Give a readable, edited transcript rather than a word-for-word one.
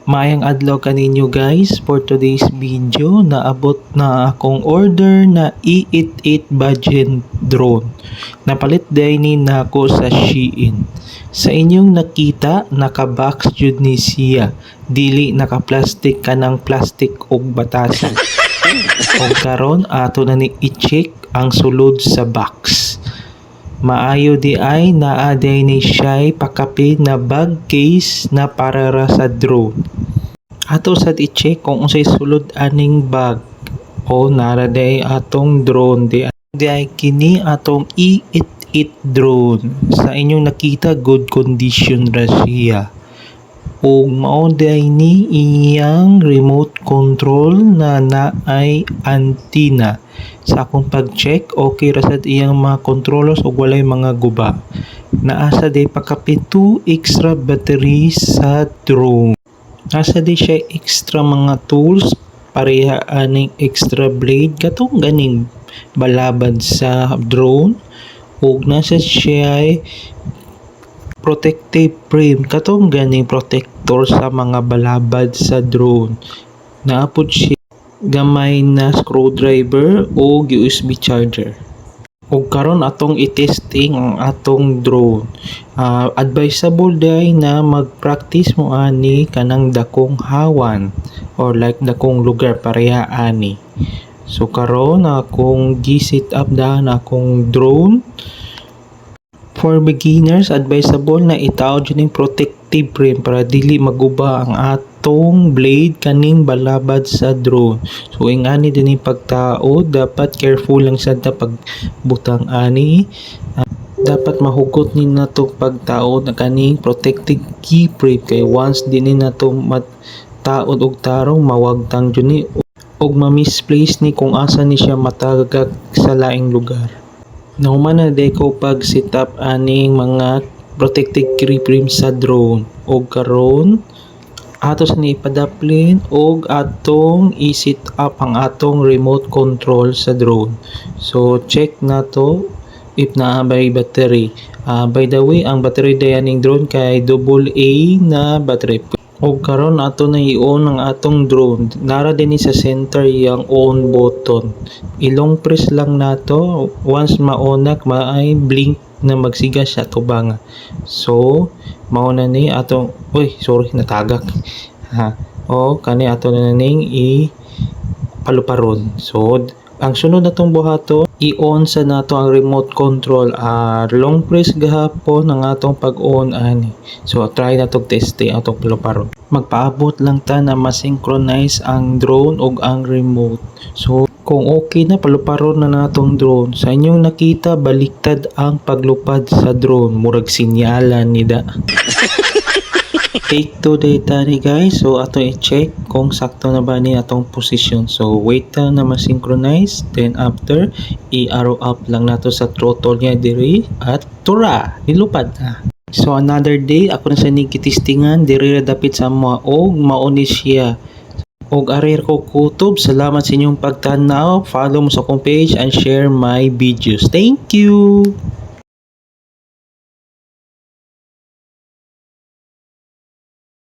Maayong adlaw kaninyo guys, for today's video naabot na akong order na E88 budget drone. Napalit din ni nako sa Shein. Sa inyong nakita, naka-box jud ni siya. Dili naka-plastic kanang plastic og batasan. O karon ato na ni i-check ang sulod sa box. Maayo di ay naaday ni siya'y pakapit na bag case na para sa drone. Ato sad i-check kung unsay sulod aning bag o naraday atong drone di ay kini atong E88 drone. Sa inyong nakita, good condition ra siya. O mao day ni iyang remote control na naay antenna. Sa akong pag-check, okay ra sad iyang mga controllers ug walay mga guba. Naasa day pakapito extra battery sa drone. Nasa day siya extra mga tools, pareha aning extra blade katong ganing balabad sa drone. Ug nasa siya protective frame katong ganing protector sa mga balabad sa drone. Naapod siya gamay na screwdriver o USB charger. Ug karon atong i-testing ang atong drone. Advisable day na mag-practice mo ani kanang dakong hawan or like dakong lugar pareha ani. So karon akong gi-set up dahan akong drone. For beginners, advisable na itaod yun yung protective frame para dili maguba ang atong blade kaning balabad sa drone. So ingani din yung pagtaod, dapat careful lang sa pagbutang ani. Dapat mahugot ni nato pagtaod na kaning protective key frame kay once din ni nato mataod og tarong mawagtang yun ni og ma-misplace ni kung asa ni siya matagak sa laing lugar. Nahuman na day ko pag set up aning mga protective key frame sa drone. Og karon ato sa ni ipadaplin og atong i-set up ang atong remote control sa drone. So check na to if naabay battery. By the way, ang battery dayaning drone kay AA na battery. O karon ato na i-on ang atong drone. Nara din sa center yung on button. Ilong press lang nato. Once ma-onak, maay blink na magsiga siya tubanga. So, mauna ni atong natagak. O kani ato na ning paluparon. So, ang sunod natong buhaton, i-on sa nato ang remote control. Long press gahapon ang atong pag-on ani. So try na tong testing atong paluparon. Magpaabot lang ta na ma-synchronize ang drone ug ang remote. So kung okay na, paluparon na natong drone. Sa inyong nakita, baliktad ang paglupad sa drone. Murag sinyalan ni da. Take 2 data ni guys. So ato i-check kung sakto na ba ni atong position. So wait na ma-synchronize. Then after, i-arrow up lang nato sa throttle niya diri at tura, nilupad na. So another day, ako na sa nigitestingan diri dapit sa mga og mauni siya. Og arir ko kutob. Salamat sa inyong pagtanaw. Follow mo sa akong page and share my videos. Thank you.